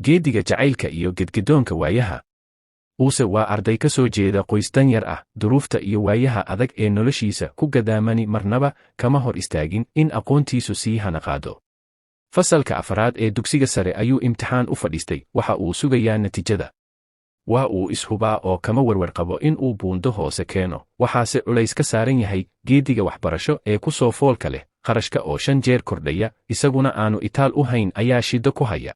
geediga jacaylka iyo gedgedoonka waayaha. Uuse waa arday ka soo jeeda qoys danyar ah, duruufta iyo waayaha adag ee noloshiisa ku gadaamani marnaba kama hor istaagin in aqoontiisu sii hanaqaado. Fasalka afraad ee dugsiga sare ayuu imtixaan u fadhiistay, waxa uu sugayaa natiijada. Waa uu ishubaa oo kama warwar qabo in uu buundo hoose keeno, waxaase culays ka saaran yahay geediga waxbarasho ee ku soo foolka leh, qarashka oo 5 jeer kordhaya, isaguna aanu itaal u hayn ayaa shiddo ku haya.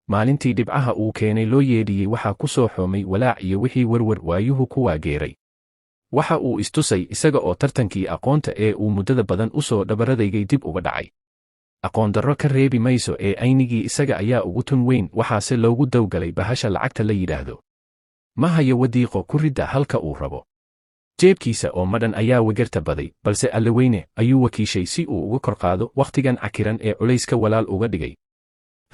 Maalintii dhibcaha uu keenay loo yeedhiyey waxaa ku soo xoomay walaac iyo wixii warwar waayuhu ku waageeray. Waxa uu istusay isaga oo tartankii aqoonta ee uu muddada badan u soo dhabaradaygay dib uga dhacay. Aqoon darro ka reebi mayso ee aynigii isaga ayaa ugu tun weyn, waxaase loogu dawgalay bahasha lacagta la yidhaahdo. Ma hayo wadiiqo ku ridda halka uu rabo. Jeebkiisa oo madhan ayaa wegerta baday, balse Allaweyne ayuu wakiishay si uu uga kor qaado wakhtigan cakiran ee culayska walaal uga dhigay.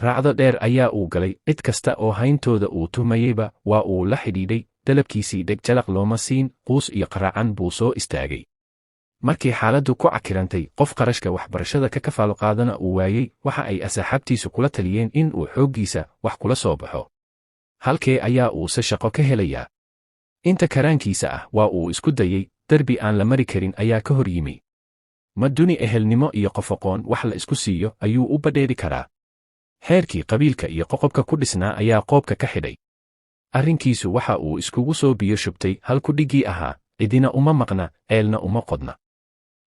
Raacdo dheer ayaa uu galay, cid kasta oo hayntooda uu tuhmayeyba waa uu la xidhiidhay, dalabkiisii dheg jalaq looma siin, quus iyo qaraacan buu soo istaagay. Markii xaaladdu ku cakirantay, qof qarashka waxbarashada ka kafaalo qaadana uu waayey, waxa ay asxaabtiisu kula taliyeen in uu xooggiisa wax kula soo baxo. Halkee ayaa uuse shaqo ka helayaa? Inta karaankiisa ah waa uu isku dayey, darbi aan la mari karin ayaa ka hor yimi. Ma duni ehelnimo iyo qof aqoon wax la isku siiyo ayuu u badheeri karaa. Xeerkii qabiilka iyo qoqobka ku dhisnaa ayaa qoobka ka xidhay. Arrinkiisu waxa uu iskugu soo biyo shubtay halku dhiggii ahaa, cidina uma maqna, ceelna uma qodna.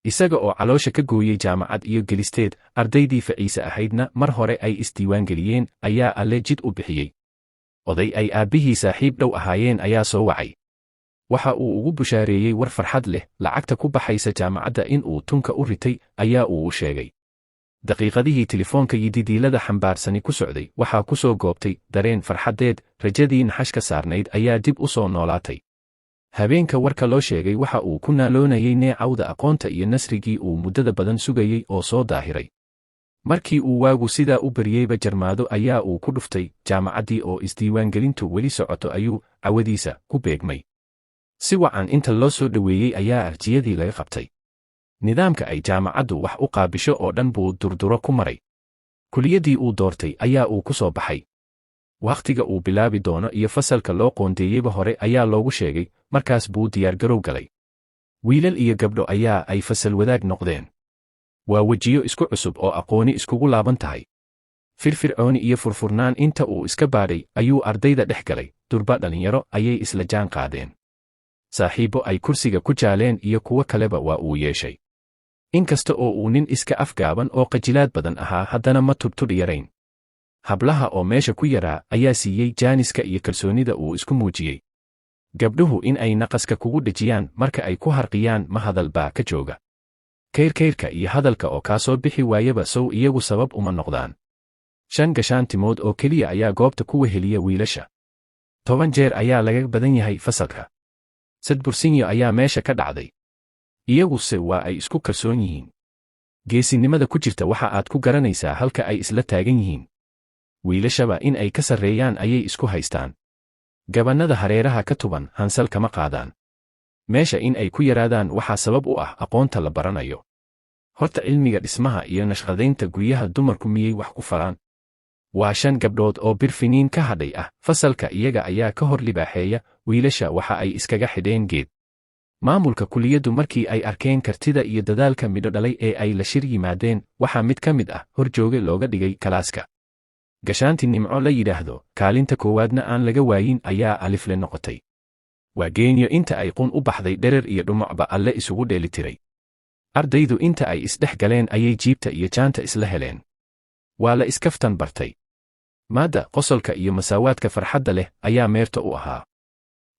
Isaga oo caloosha ka gooyey jaamacad iyo gelisteed, ardaydii faciisa ahaydna mar hore ay isdiiwaangeliyeen, ayaa alle jid u bixiyey. Oday ay aabbihii saaxiib dhow ahaayeen ayaa soo wacay. Waxa uu ugu bushaareeyey war farxad leh, lacagta ku baxaysa jaamacadda in uu tunka u ritay, ayaa uu u sheegay. Daqiiqadihii telefoonka yididiilada xambaarsani ku socday, waxaa ku soo goobtay dareen farxadeed, rajadii naxashka saarnayd ayaa dib u soo noolaatay. Habeenka warka loo sheegay waxa uu ku naaloonayay neecawda aqoonta iyo nasrigii uu muddada badan sugayey oo soo daahiray. Markii uu waagu sidaa u baryeyba jarmaado ayaa uu ku dhuftay, jaamacaddii oo isdiiwaangelintu weli socoto ayuu cawadiisa ku beegmay. Si wacan inta loo soo dhoweeyey ayaa arjiyadii laga qabtay. Nidaamka ay jaamacaddu wax u qaabisho oo dhan buu durduro ku maray. Kuliyaddii uu doortay ayaa uu ku soo baxay. Wakhtiga uu bilaabi doono iyo fasalka loo qoondeeyeyba hore ayaa loogu sheegay, markaas buu diyaargarow galay. Wiilal iyo gabdho ayaa ay fasal wadaag noqdeen. Waa wejiyo isku cusub oo aqooni iskugu laaban tahay. Firfircooni iyo furfurnaan inta uu iska baadhay ayuu ardayda dhex galay, durba dhalinyaro ayay isla jaan qaadeen. Saaxiibo ay kursiga ku jaaleen iyo kuwo kaleba waa uu yeeshay. Inkasta oo uu nin iska afgaaban oo qajilaad badan ahaa, haddana ma tubtudh yarayn. Hablaha oo meesha ku yaraa ayaa siiyey jaaniska iyo kalsoonida uu isku muujiyey. Gabdhuhu in ay naqaska kugu dhejiyaan marka ay ku harqiyaan ma hadal baa ka jooga. Kayrkayrka iyo hadalka oo kaa soo bixi waayaba sow iyagu sabab uma noqdaan. 5 gashaantimood oo keliya ayaa goobta ku weheliya wiilasha. 10 jeer ayaa laga badan yahay fasalka. Sadbursinyo ayaa meesha ka dhacday. Iyaguse waa ay isku kalsoon yihiin. Geesinimada ku jirta waxa aad ku garanaysaa halka ay isla taagan yihiin. Wiilashaba in ay ka sarreeyaan ayay isku haystaan. Gabannada hareeraha ka tuban hansal kama qaadaan. Meesha in ay ku yaraadaan waxaa sabab u ah aqoonta la baranayo. Horta cilmiga dhismaha iyo nashqadaynta guryaha dumarku miyay wax ku faraan? Waa 5 gabdhood oo birfiniin ka hadhay ah, fasalka iyaga ayaa ka hor libaaxeeya, wiilasha waxa ay iskaga xidheen geed. Maamulka kuliyaddu markii ay arkeen kartida iyo dadaalka midho dhalay ee ay la shir yimaadeen, waxaa mid ka mid ah horjooge looga dhigay kalaaska. Gashaanti Nimco la yidhaahdo, kaalinta koowaadna aan laga waayin ayaa alifle noqotay. Waa geenyo inta ay qun u baxday dherer iyo dhumucba alle isugu dheelitiray. Ardaydu inta ay isdhex galeen ayay jiibta iyo jaanta isla heleen. Waa la iskaftan bartay. Maadda qosolka iyo masaawaadka farxadda leh ayaa meerta u ahaa.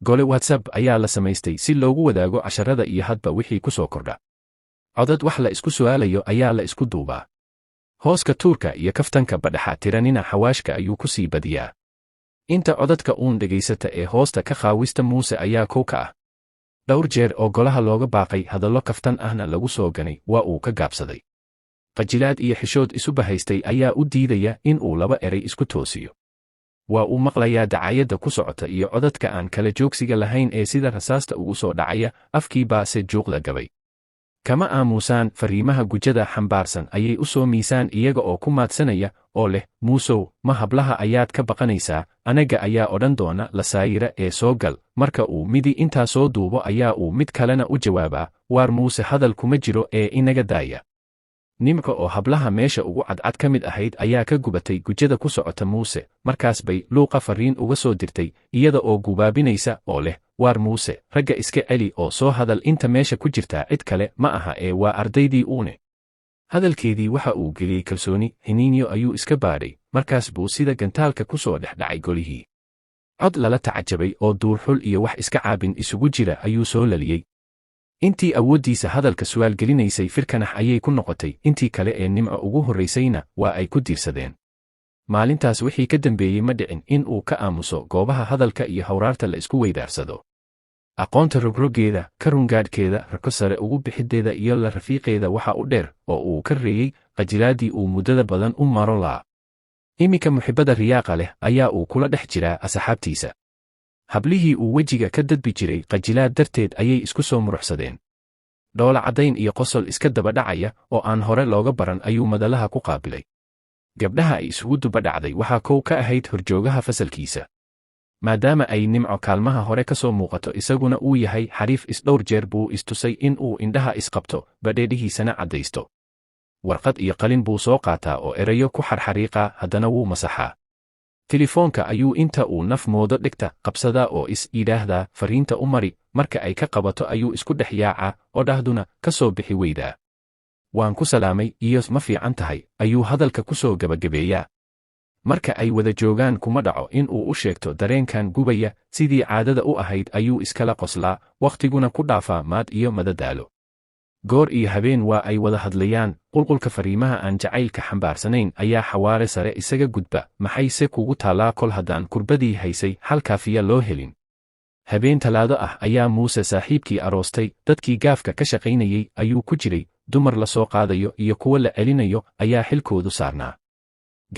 Gole WhatsApp ayaa la samaystay si loogu wadaago casharada iyo hadba wixii ku soo kordha. Codad wax la isku su'aalayo ayaa la isku duubaa. Hooska tuurka iyo kaftanka badhaxa tiranina xawaashka ayuu ku sii badiyaa. Inta codadka uun dhegaysata ee hoosta ka qaawista muuse ayaa kow ka ah. Dhowr jeer oo golaha looga baaqay hadallo kaftan ahna lagu soo ganay waa uu ka gaabsaday. Qajilaad iyo xishood isu bahaystay ayaa u diidaya in uu 2 eray isku toosiyo. Waa uu maqlayaa dacayadda ku socota iyo codadka aan kala joogsiga lahayn ee sida rasaasta ugu soo dhacaya, afkii baase juuqda gabay. kama aamusaan fariimaha gujada xambaarsan ayay u soo miisaan iyaga oo ku maadsanaya oo leh muusow ma hablaha ayaad ka baqanaysaa anaga ayaa odhan doona la saayira ee soo gal marka uu midi intaa soo duubo ayaa uu mid kalena u jawaabaa waar muuse hadal kuma jiro ee inaga daaya nimco oo hablaha meesha ugu cadcad ka mid ahayd ayaa ka gubatay gujada ku socota muuse markaas bay luuqa fariin uga soo dirtay iyada oo gubaabinaysa oo leh waar muuse ragga iska celi oo soo hadal inta meesha ku jirtaa cid kale ma aha ee waa ardaydii uune hadalkeedii waxa uu geliyey kalsooni hiniinyo ayuu iska baadhay markaas buu sida gantaalka ku soo dhex dhacay golihii cod lala tacajabay oo duurxul iyo wax iska caabin isugu jira ayuu soo laliyey intii awooddiisa hadalka su'aal gelinaysay firkanax ayay ku noqotay intii kale ee nimco ugu horraysayna waa ay ku diirsadeen maalintaas wixii ka dambeeyey ma dhicin in uu ka aamuso goobaha hadalka iyo hawraarta la isku weydaarsado aqoonta rogroggeeda ka rungaadhkeeda rako sare ugu bixiddeeda iyo la rafiiqeeda waxa u dheer oo uu ka reeyey qajilaaddii uu muddada badan u maro la'a iminka muxibbada riyaaqa leh ayaa uu kula dhex jiraa asxaabtiisa hablihii uu wejiga ka dadbi jiray qajilaad darteed ayay isku soo muruxsadeen dhoola caddayn iyo qosol iska daba dhacaya oo aan hore looga baran ayuu madalaha ku qaabilay gabdhaha ay isugu duba dhacday waxaa kow ka ahayd horjoogaha fasalkiisa maadaama ay nimco kaalmaha hore ka soo muuqato isaguna uu yahay xariif isdhowr jeer buu istusay in uu indhaha isqabto badheedhihiisana caddaysto warqad iyo qalin buu soo qaataa oo erayo ku xarxariiqaa haddana wuu masaxaa telefoonka ayuu inta uu naf moodo dhigta qabsadaa oo is yidhaahdaa fariinta u mari marka ay ka qabato ayuu isku dhex yaacaa oo dhahduna ka soo bixi weydaa waan ku salaamay iyo ma fiican tahay ayuu hadalka ku soo gebagabeeyaa marka ay wada joogaan kuma dhaco in uu u sheegto dareenkan gubaya sidii caadada u ahayd ayuu iskala qoslaa wakhtiguna ku dhaafaa maad iyo madadaalo goor iyo habeen waa ay wada hadlayaan qulqulka fariimaha aan jacaylka xambaarsanayn ayaa xawaare sare isaga gudba maxayse kugu taallaa kol haddaan kurbadii haysay hal kaafiya loo helin habeen talaado ah ayaa muuse saaxiibkii aroostay dadkii gaafka ka shaqaynayey ayuu ku jiray dumar la soo qaadayo iyo kuwa la celinayo ayaa xilkoodu saarnaa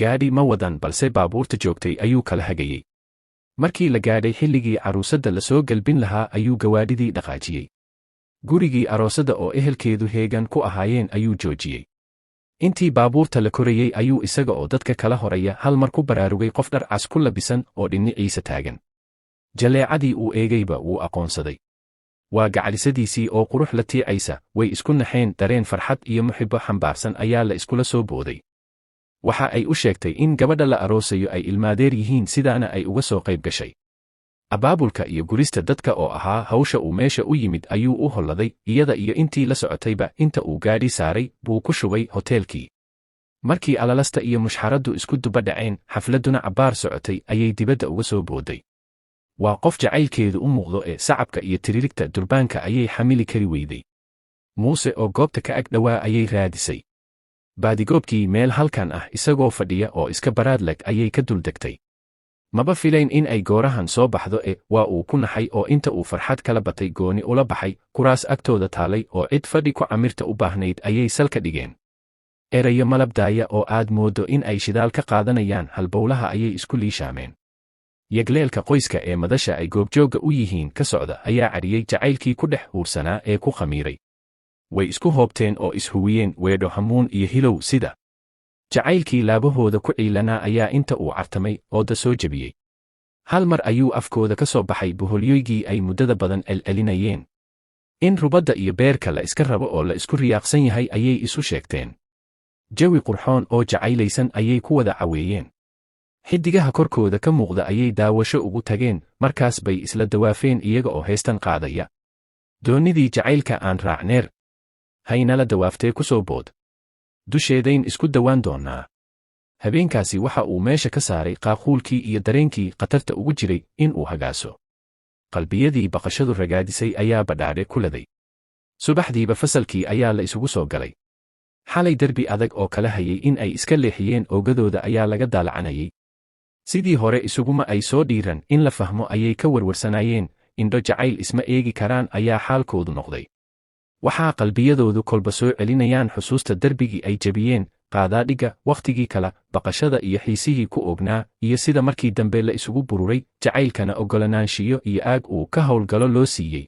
gaadhi ma wadan balse baabuurta joogtay ayuu kala hagayey markii la gaadhay xilligii carruusadda la soo gelbin lahaa ayuu gawaadhidii dhaqaajiyey gurigii aroosadda oo ehelkeedu heegan ku ahaayeen ayuu joojiyey intii baabuurta la korayey ayuu isaga oo dadka kala horaya hal mar ku baraarugay qof dhar cas ku labisan oo dhiniciisa taagan jaleecadii uu eegayba wuu aqoonsaday waa gacalisadiisii oo qurux la tiicaysa way isku naxeen dareen farxad iyo muxibbo xambaarsan ayaa la iskula soo booday waxa ay u sheegtay in gabadha la aroosayo ay ilmaadeer yihiin sidaana ay uga soo qayb gashay abaabulka iyo gurista dadka oo ahaa hawsha uu meesha u yimid ayuu u holladay iyada iyo intii la socotayba inta uu gaadhi saaray buu ku shubay hoteelkii markii alalasta iyo mushxaraddu isku duba dhaceen xafladduna cabbaar socotay ayay dibadda uga soo booday waa qof jacaylkeedu u muuqdo ee sacabka iyo tiririgta durbaanka ayay xamili kari weyday muuse oo goobta ka ag dhowaa ayay raadisay baadigoobkii meel halkan ah isagoo fadhiya oo iska baraadleg ayay ka duldegtay maba filayn in ay goorahan soo baxdo waa uu ku naxay oo inta uu farxad kala batay gooni ula baxay kuraas agtooda taalay oo cid fadhi ku camirta u baahnayd ayay salka dhigeen erayo malabdaaya oo aad mooddo in ay shidaal ka qaadanayaan halbowlaha ayay isku liishaameen yagleelka qoyska ee madasha ay goobjoogga u yihiin ka socda ayaa cadhiyey jacaylkii ku dhex huursanaa ee ku khamiiray way isku hoobteen oo ishuwiyeen weedho hamuun iyo hilow sida jacaylkii laabahooda ku ciilanaa ayaa inta uu cartamay ooda soo jebiyey hal mar ayuu afkooda ka soo baxay boholyoygii ay muddada badan celcelinayeen in rubadda iyo beerka la iska rabo oo la isku riyaaqsan yahay ayay isu sheegteen jawi qurxoon oo jacaylaysan ayay ku wada caweeyeen xiddigaha korkooda ka muuqda ayay daawasho ugu tageen markaas bay isla dawaafeen iyaga oo heestan qaadaya doonnidii jacaylka aan raacneer haynala dawaaftee ku soo bood dusheedayn isku dawaan doonnaa habeenkaasi waxa uu meesha ka saaray qaaquulkii iyo dareenkii khatarta ugu jiray in uu hagaaso qalbiyadii baqashadu ragaadisay ayaa badhaadhe ku laday subaxdiiba fasalkii ayaa la isugu soo galay xalay derbi adag oo kala hayay in ay iska leexiyeen oogadooda ayaa laga daalacanayay sidii hore isuguma ay soo dhiiran in la fahmo ayay ka warwarsanaayeen indho jacayl isma eegi karaan ayaa xaalkoodu noqday waxaa qalbiyadoodu kolba soo celinayaan xusuusta derbigii ay jebiyeen qaadaadhigga wakhtigii kala baqashada iyo xiisihii ku ognaa iyo sida markii dambe la isugu bururay jacaylkana oggolanaanshiyo iyo aag uu ka howlgalo loo siiyey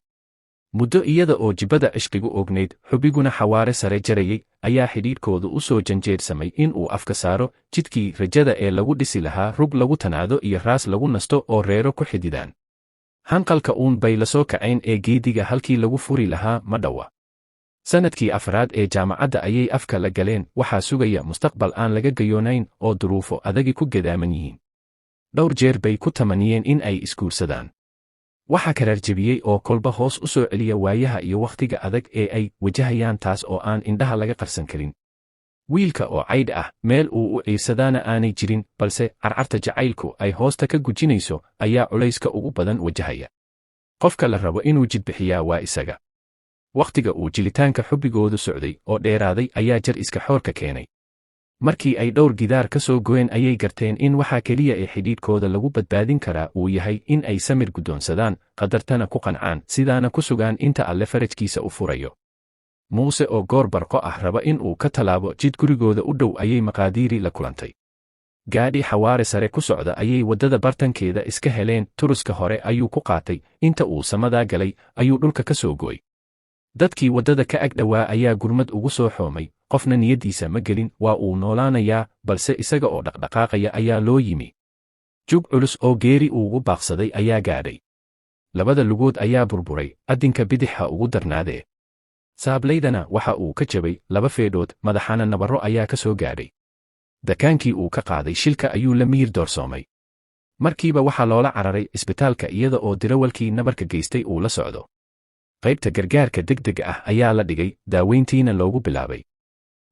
muddo iyada oo jibbada cishqigu ognayd xubiguna xawaare sare jarayay ayaa xidhiidhkoodu u soo janjeersamay in uu afka saaro jidkii rajada ee lagu dhisi lahaa rug lagu tanaado iyo raas lagu nasto oo reero ku xididaan. hanqalka uun bay la soo kacayn ee geediga halkii lagu furi lahaa ma dhowa. sannadkii afraad ee jaamacadda ayay afka la galeen, waxaa sugaya mustaqbal aan laga gayoonayn oo duruufo adagi ku gadaaman yihiin. dhowr jeer bay ku tamaniyeen in ay isguursadaan. waxaa karaarjebiyey oo kolba hoos u soo celiya waayaha iyo wakhtiga adag ee ay wajahayaan, taas oo aan indhaha laga qarsan karin. wiilka oo caydh ah, meel uu u ciirsadaana aanay jirin, balse carcarta jacaylku ay hoosta ka gujinayso ayaa culayska ugu badan wajahaya. qofka la rabo inuu jidbixiyaa waa isaga. wakhtiga uu jilitaanka xubbigoodu socday oo dheeraaday ayaa jar iska xoorka keenay. markii ay dhowr gidaar ka soo go'een ayay garteen in waxaa keliya ee xidhiidhkooda lagu badbaadin karaa uu yahay in ay samir guddoonsadaan, qadartana ku qancaan, sidaana ku sugaan inta alle farajkiisa u furayo. muuse oo goor barqo ah raba in uu ka tallaabo jid gurigooda u dhow ayay maqaadiiri la kulantay. gaadhi xawaare sare ku socda ayay waddada bartankeeda iska heleen. turuska hore ayuu ku qaatay, inta uu samadaa galay ayuu dhulka ka soo go'ay. dadkii waddada ka ag dhowaa ayaa gurmad ugu soo xoomay. qofna niyaddiisa ma gelin, waa uu noolaanayaa, balse isaga oo dhaqdhaqaaqaya ayaa loo yimi. jug culus oo geeri uugu baaqsaday ayaa gaadhay. labada lugood ayaa burburay, addinka bidixha ugu darnaadee. saablaydana waxa uu ka jabay 2 feedhood, madaxana nabarro ayaa ka soo gaadhay. dakaankii uu ka qaaday shilka ayuu la miyir doorsoomay. markiiba waxaa loola cararay isbitaalka iyada oo dirawalkii nabarka geystay uu la socdo. qaybta gargaarka degdega ah ayaa la dhigay, daaweyntiina loogu bilaabay.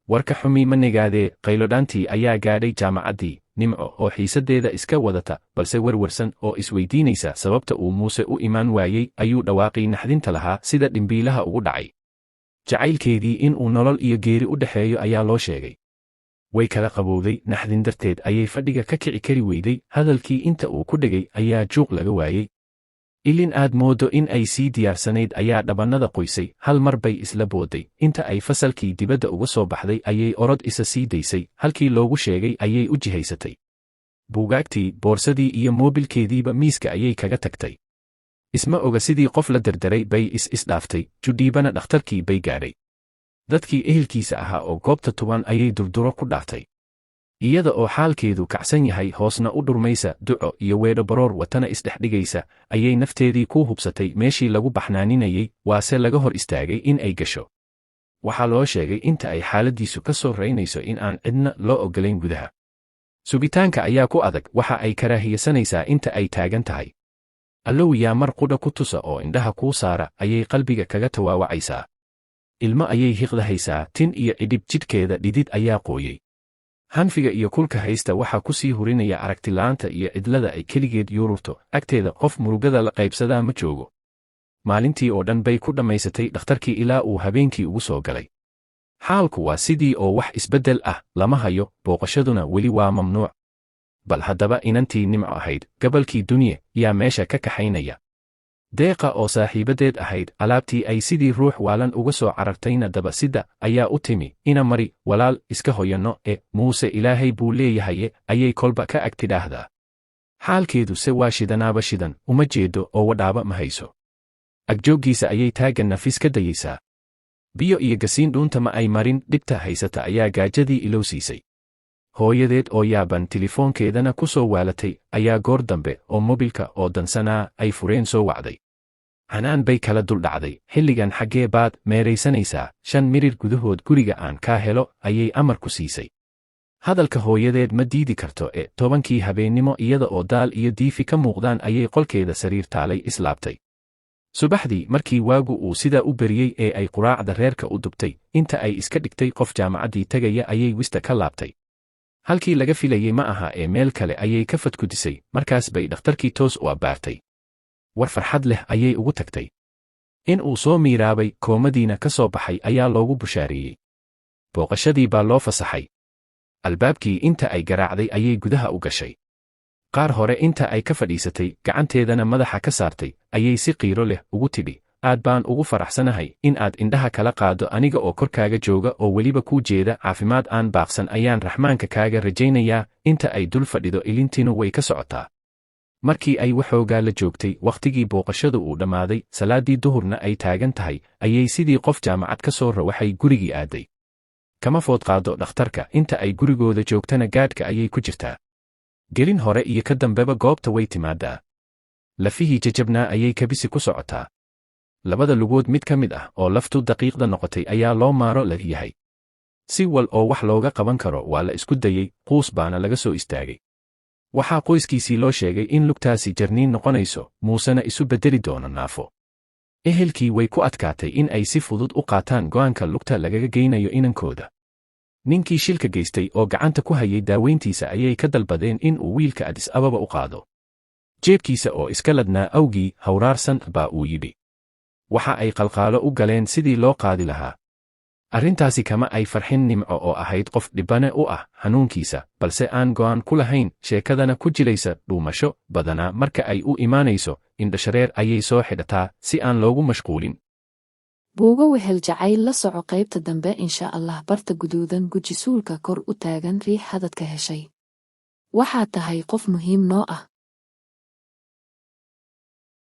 warka xumi ma negaadee, qaylodhaantii ayaa gaadhay jaamacaddii. nimco oo xiisaddeeda iska wadata, balse werwarsan oo isweydiinaysa sababta uu muuse u imaan waayey, ayuu dhawaaqii naxdinta lahaa sida dhimbiilaha ugu dhacay. jacaylkeedii in uu nolol iyo geeri u dhexeeyo ayaa loo sheegay. way kala qabowday, naxdin darteed ayay fadhiga ka kici kari weyday. hadalkii inta uu ku dhegay ayaa juuq laga waayey. ilin aad mooddo in ay sii diyaarsanayd ayaa dhabannada qoysay. hal mar bay isla boodday. inta ay fasalkii dibadda uga soo baxday ayay orod isa sii daysay. halkii loogu sheegay ayay u jihaysatay. buugaagtii, boorsadii iyo moobilkeediiba miiska ayay kaga tagtay. isma oga sidii qof la derderay bay isdhaaftay. judhiibana dhakhtarkii bay gaadhay. dadkii ehelkiisa ahaa oo goobta tuban ayay durduro ku dhaaftay. iyada oo xaalkeedu kacsan yahay, hoosna u dhurmaysa, duco iyo weedho baroor watana isdhexdhigaysa, ayay nafteedii ku hubsatay meeshii lagu baxnaaninayay, waase laga hor istaagay in ay gasho. waxaa loo sheegay inta ay xaaladdiisu ka soo raynayso in aan cidna loo oggolayn gudaha. sugitaanka ayaa ku adag, waxa ay karaahiyasanaysaa inta ay taagan tahay. allow yaa mar qudha ku tusa oo indhaha kuu saara, ayay qalbiga kaga tawaawacaysaa. ilmo ayay hiqdahaysaa, tin iyo cidhib jidhkeeda dhidid ayaa qooyey. hanfiga iyo kulka haysta waxaa ku sii hurinaya aragtila'aanta iyo cidlada ay keligeed yuururto. agteeda qof murugada la qaybsadaa ma joogo. maalintii oo dhan bay ku dhammaysatay dhakhtarkii ilaa uu habeenkii ugu soo galay. xaalku waa sidii oo wax isbeddel ah lama hayo, booqashaduna weli waa mamnuuc. bal haddaba inantii nimco ahayd, gabalkii dunye, yaa meesha ka kaxaynaya. deeqa oo saaxiibadeed ahayd, alaabtii ay sidii ruux waalan uga soo carartayna daba sida ayaa u timi. ina mari, walaal, iska hoyanno muuse ilaahay buu leeyahaye, ayay kolba ka ag tidhaahdaa. xaalkeedu se waa shidanaaba shidan, uma jeedo oo wadhaaba ma hayso. agjooggiisa ayay taaggan nafis ka dayaysaa. biyo iyo gasiin dhuunta ma ay marin, dhibta haysata ayaa gaajadii ilow siisay. hooyadeed oo yaaban, telefoonkeedana ku soo waalatay, ayaa goor dambe oo mobilka oo dansanaa ay fureen soo wacday. canaan bay kala duldhacday. xilligan xaggee baad meeraysanaysaa? 5 mirir gudahood guriga aan kaa helo, ayay amar ku siisay. hadalka hooyadeed ma diidi karto 10kii habeennimo iyada oo daal iyo diifi ka muuqdaan ayay qolkeeda sariir taalay islaabtay. subaxdii markii waagu uu sidaa u beriyey ee ay quraacda reerka u dubtay, inta ay iska dhigtay qof jaamacaddii tegaya ayay wista ka laabtay. halkii laga filayey ma aha meel kale ayay ka fadkudisay. markaas bay dhakhtarkii toos u abbaartay. war farxad leh ayay ugu tagtay. in uu soo miiraabay, koomadiina ka soo baxay ayaa loogu bushaareeyey. booqashadii baa loo fasaxay. albaabkii inta ay garaacday ayay gudaha u gashay. qaar hore inta ay ka fadhiisatay, gacanteedana madaxa ka saartay, ayay si qiiro leh ugu tidhi, aad baan ugu faraxsanahay in aad indhaha kala qaado aniga oo korkaaga jooga oo weliba kuu jeeda. caafimaad aan baaqsan ayaan raxmaanka kaaga rajaynayaa. inta ay dul fadhido ilintinu way ka socotaa. markii ay waxoogaa la joogtay wakhtigii booqashadu uu dhammaaday salaaddii duhurna ay taagan tahay ayay sidii qof jaamacad ka soo rawaxay gurigii aaday kama food qaado dhakhtarka inta ay gurigooda joogtana gaadhka ayay ku jirtaa gelin hore iyo ka dambeba goobta way timaadaa lafihii jajabnaa ayay kabisi ku socotaa labada lugood mid ka mid ah oo laftu daqiiqda noqotay ayaa loo maaro la yahay si wal oo wax looga qaban karo waa la isku dayey quus baana laga soo istaagay waxaa qoyskiisii loo sheegay in lugtaasi jarniin noqonayso muusena isu beddeli doono naafo ehelkii way ku adkaatay in ay si fudud u qaataan go'aanka lugta lagaga geynayo inankooda ninkii shilka geystay oo gacanta ku hayay daaweyntiisa ayay ka dalbadeen in uu wiilka Addis Ababa u qaado jeebkiisa oo iska ladnaa awgii hawraarsan baa uu yidhi waxa ay qalqaalo u galeen sidii loo qaadi lahaa arrintaasi kama ay farxin Nimco oo ahayd qof dhibane u ah xanuunkiisa balse aan go'aan ku lahayn sheekadana ku jilaysa dhuumasho badanaa marka ay u imaanayso indhashareer ayay soo xidhataa si aan loogu mashquulin buuga wehel jacayl la soco qaybta dambe insha Allah barta guduudan guji suulka kor u taagan riix hadadka heshay waxaad tahay qof muhiim noo ah